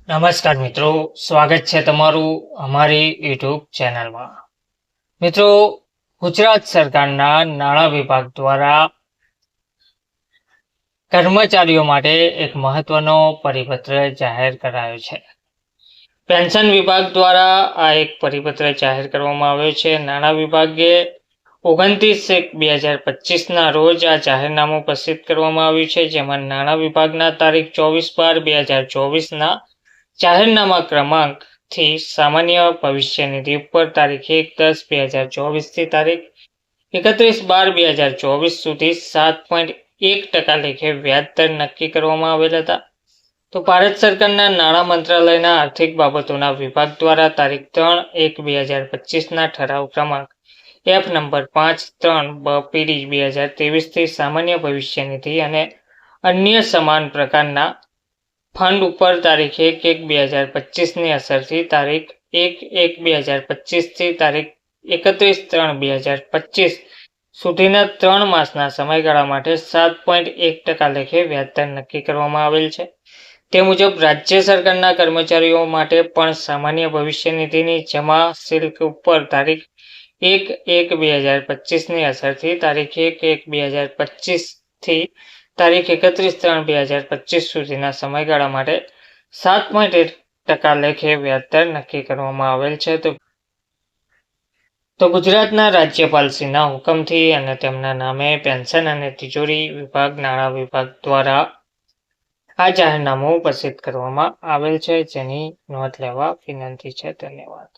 નમસ્કાર મિત્રો, સ્વાગત છે તમારું અમારી યુટ્યુબ ચેનલમાં। મિત્રો, ગુજરાત સરકારના નાણાં વિભાગ દ્વારા કર્મચારીઓ માટે એક મહત્વનો પરિપત્ર જાહેર કરાયો છે। પેન્શન વિભાગ દ્વારા આ એક પરિપત્ર જાહેર કરવામાં આવ્યો છે। નાણાં વિભાગે 29/1/2025 રોજ આ જાહેરનામું પ્રસિદ્ધ કરવામાં આવ્યું છે, જેમાં નાણાં વિભાગના તારીખ 24/12/2024 જાહેરનામા ક્રમાંકથી સામાન્ય ભવિષ્ય નિધિ ઉપર તારીખ 1/10/2024 થી તારીખ 31/12/2024 સુધી 7.1% લેખે વ્યાજ દર નક્કી કરવામાં આવેલ હતા। તો ભારત સરકારના નાણાં મંત્રાલયના આર્થિક બાબતોના વિભાગ દ્વારા તારીખ 3/1/2025 ઠરાવ ક્રમાંક F નંબર 53/BD/2023 થી સામાન્ય ભવિષ્ય નિધિ અને અન્ય સમાન પ્રકારના ફંડ ઉપર તારીખ 1/1/2025 અસરથી તારીખ 1/1/2025 થી તારીખ 31/3/2025 સુધીના 3 માસના સમયગાળા માટે 7.1% લેખે વ્યાજદર નક્કી કરવામાં આવેલ છે। તે મુજબ રાજ્ય સરકારના કર્મચારીઓ માટે પણ સામાન્ય ભવિષ્ય નિધિની જમા શુલ્ક ઉપર તારીખ 1/1/2025 અસરથી તારીખ 1/1/2025 થી તારીખ 31/3/2025 સુધીના સમયગાળા માટે 7.1% લેખે વ્યાજદર નક્કી કરવામાં આવેલ છે। તો ગુજરાતના રાજ્યપાલશ્રીના હુકમથી અને તેમના નામે પેન્શન અને તિજોરી વિભાગ નાણાં વિભાગ દ્વારા આ જાહેરનામું પ્રસિદ્ધ કરવામાં આવેલ છે, જેની નોંધ લેવા વિનંતી છે। ધન્યવાદ।